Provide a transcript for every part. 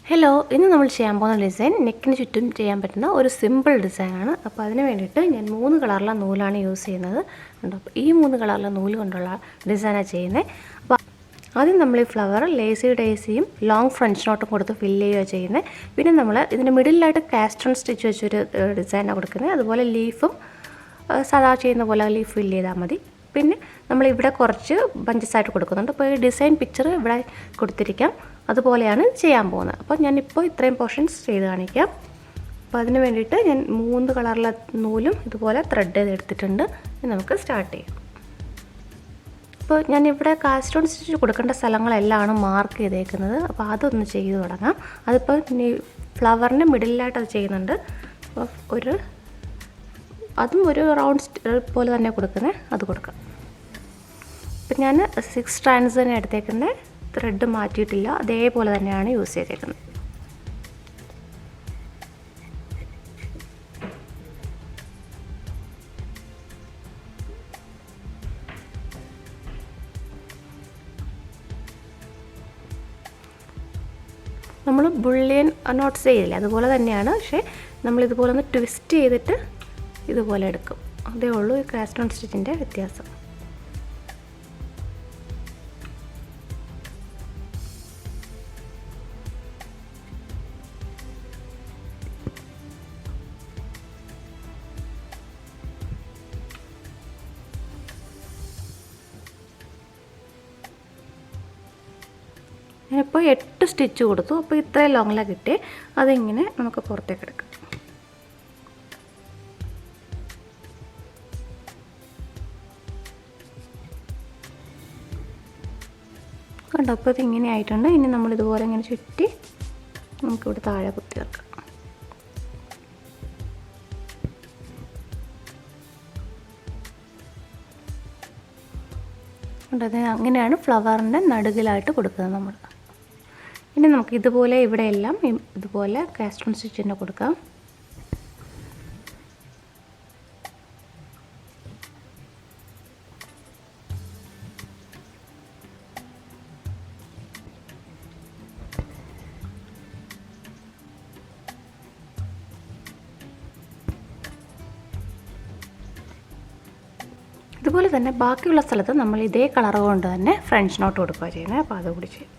Hello, ഇന്ന് നമ്മൾ ചെയ്യാൻ പോകുന്ന ഡിസൈൻ നെക്കിന് ചുറ്റും ചെയ്യാൻ പറ്റുന്ന ഒരു സിമ്പിൾ ഡിസൈനാണ്. അപ്പോൾ അതിന് വേണ്ടിയിട്ട് ഞാൻ 3 കളറിലെ നൂലാണ് യൂസ് ചെയ്യുന്നത്. അപ്പോൾ ഈ 3 കളറിലെ നൂല് കൊണ്ടുള്ള ഡിസൈനാണ് ചെയ്യുന്നത്. അപ്പോൾ ആദ്യം നമ്മൾ ഈ ഫ്ലവർ ലേസി ഡേസിയും ലോങ് ഫ്രഞ്ച് നോട്ടും കൊടുത്ത് ഫില്ല് ചെയ്യുകയാണ് ചെയ്യുന്നത്. പിന്നെ നമ്മൾ ഇതിൻ്റെ മിഡിലായിട്ട് കാസ്റ്റൺ സ്റ്റിച്ച് വെച്ചൊരു ഡിസൈനാണ് കൊടുക്കുന്നത്. അതുപോലെ ലീഫും സാധാ ചെയ്യുന്ന പോലെ ലീഫ് ഫില്ല് ചെയ്താൽ മതി. പിന്നെ നമ്മളിവിടെ കുറച്ച് ബഞ്ചസായിട്ട് കൊടുക്കുന്നുണ്ട്. അപ്പോൾ ഈ ഡിസൈൻ പിക്ചർ ഇവിടെ കൊടുത്തിരിക്കാം. അതുപോലെയാണ് ചെയ്യാൻ പോകുന്നത്. അപ്പോൾ ഞാനിപ്പോൾ ഇത്രയും പോർഷൻസ് ചെയ്ത് കാണിക്കാം. അപ്പോൾ അതിന് വേണ്ടിയിട്ട് ഞാൻ 3 കളറിലെ നൂലും ഇതുപോലെ ത്രെഡ് ചെയ്തെടുത്തിട്ടുണ്ട്. ഇനി നമുക്ക് സ്റ്റാർട്ട് ചെയ്യാം. അപ്പോൾ ഞാനിവിടെ കാസ്റ്റോൺ സ്റ്റിച്ച് കൊടുക്കേണ്ട സ്ഥലങ്ങളെല്ലാം മാർക്ക് ചെയ്തേക്കുന്നത്. അപ്പോൾ അതൊന്ന് ചെയ്ത് തുടങ്ങാം. അതിപ്പോൾ ഫ്ലവറിൻ്റെ മിഡിലായിട്ട് അത് ചെയ്യുന്നുണ്ട്. അപ്പോൾ അതും ഒരു റൗണ്ട് പോലെ തന്നെ കൊടുക്കുന്നത്, അത് കൊടുക്കാം. അപ്പം ഞാൻ 6 സ്ട്രാൻഡ്സ് തന്നെ എടുത്തേക്കുന്നത്, ത്രെഡ് മാറ്റിയിട്ടില്ല, അതേപോലെ തന്നെയാണ് യൂസ് ചെയ്തേക്കുന്നത്. നമ്മൾ ബുള്ളിയൻ നോട്ട്സ് ചെയ്യില്ല, അതുപോലെ തന്നെയാണ്. പക്ഷേ നമ്മളിതുപോലെ ഒന്ന് ട്വിസ്റ്റ് ചെയ്തിട്ട് ഇതുപോലെ എടുക്കും. അതേ ഉള്ളൂ ഈ കാസ്റ്റോൺ സ്റ്റിച്ചിൻ്റെ വ്യത്യാസം. ഞാനിപ്പോൾ 8 സ്റ്റിച്ച് കൊടുത്തു. അപ്പോൾ ഇത്രയും ലോങ്ങിലാണ് കിട്ടി. അതിങ്ങനെ നമുക്ക് പുറത്തേക്ക് എടുക്കാം. കണ്ടോ, അപ്പോൾ ഇതിങ്ങനെ ആയിട്ടുണ്ട്. ഇനി നമ്മളിതുപോലെ ഇങ്ങനെ ചുറ്റി നമുക്കിവിടെ താഴെ കുത്തി വെക്കാം. കണ്ടത് അങ്ങനെയാണ് ഫ്ലവറിൻ്റെ നടുകിലായിട്ട് കൊടുക്കുന്നത് നമ്മൾ. ഇനി നമുക്ക് ഇതുപോലെ ഇവിടെയെല്ലാം ഇതുപോലെ കാസ്റ്റോൺ സ്റ്റിച്ചിൻ്റെ കൊടുക്കാം. ഇതുപോലെ തന്നെ ബാക്കിയുള്ള സ്ഥലത്ത് നമ്മൾ ഇതേ കളർ കൊണ്ട് തന്നെ ഫ്രഞ്ച് നോട്ട് കൊടുക്കുക ചെയ്യുന്നത്. അപ്പോൾ അതുകൂടി ചെയ്യും.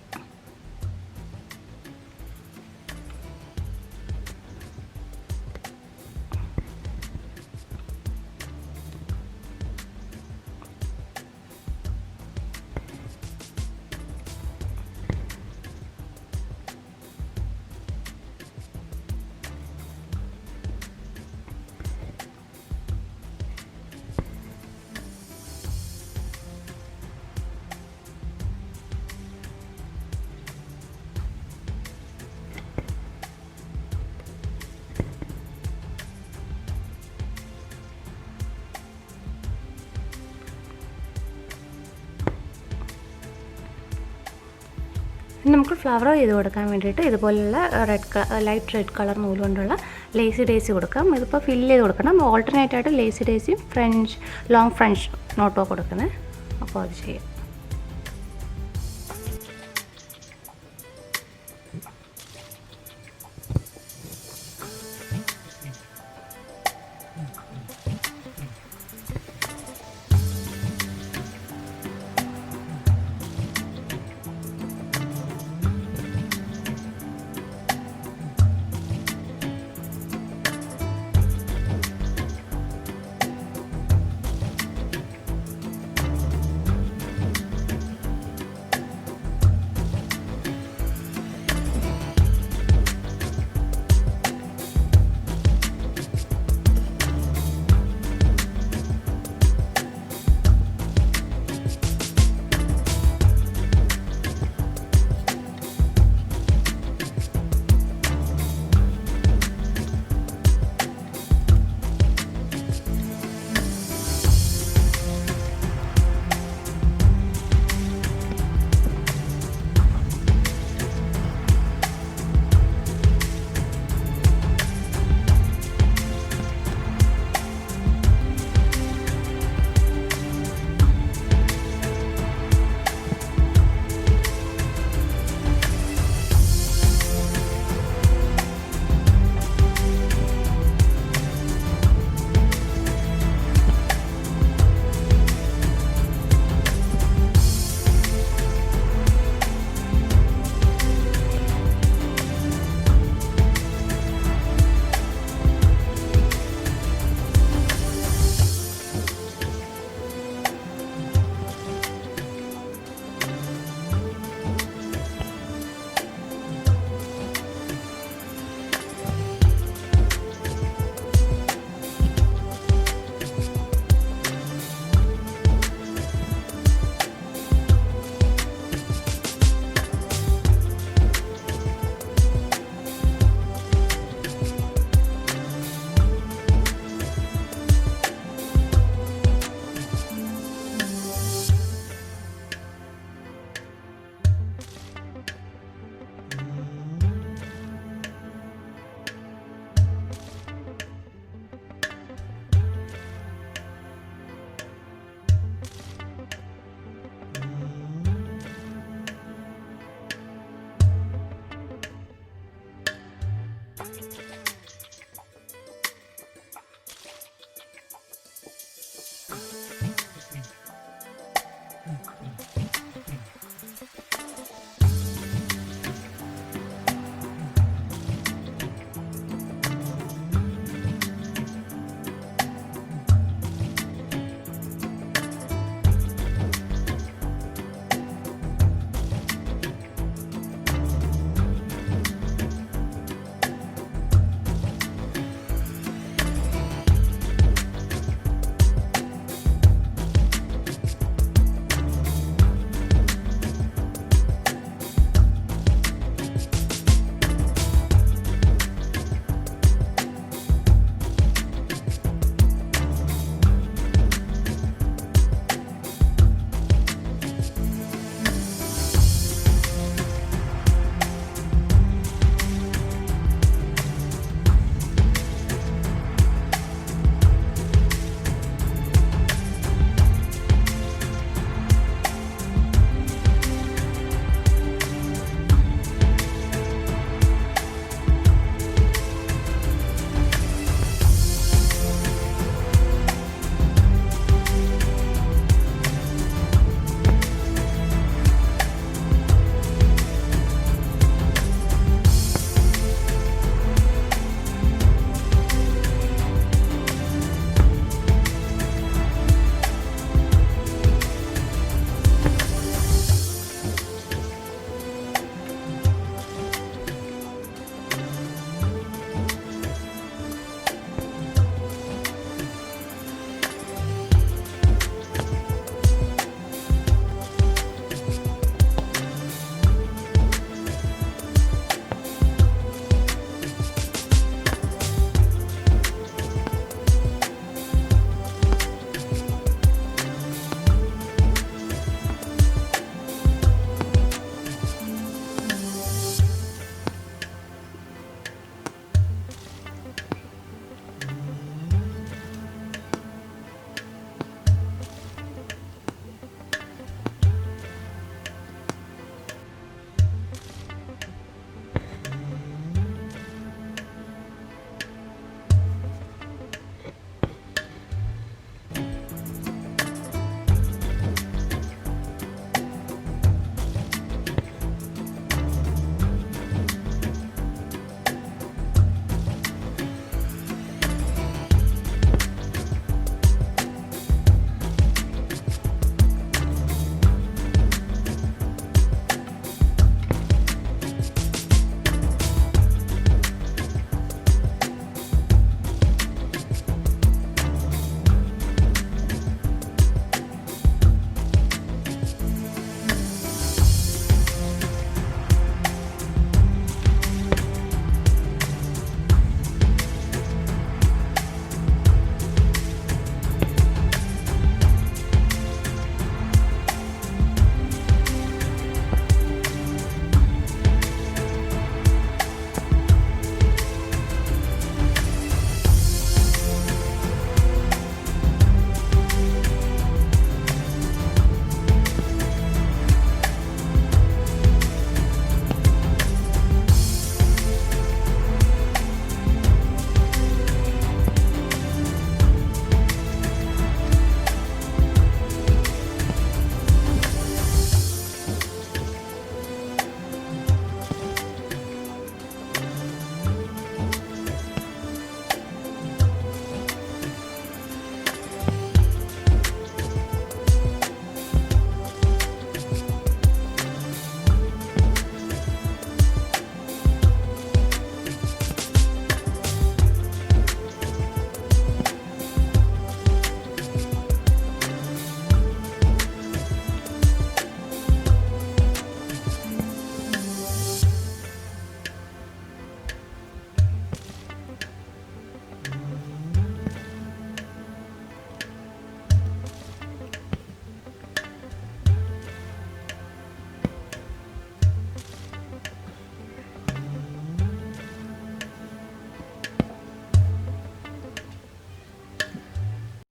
നമുക്ക് ഫ്ലവർ ചെയ്ത് കൊടുക്കാൻ വേണ്ടിയിട്ട് ഇതുപോലുള്ള ലൈറ്റ് റെഡ് കളർ നൂല് കൊണ്ടുള്ള ലേസി ഡേസി കൊടുക്കാം. ഇതിപ്പോൾ ഫില്ല് ചെയ്ത് കൊടുക്കണം. ഓൾട്ടർനേറ്റ് ആയിട്ട് ലേസി ഡേസിയും ലോങ് ഫ്രഞ്ച് നോട്ടോ കൊടുക്കുന്നത്. അപ്പോൾ അത് ചെയ്യാം.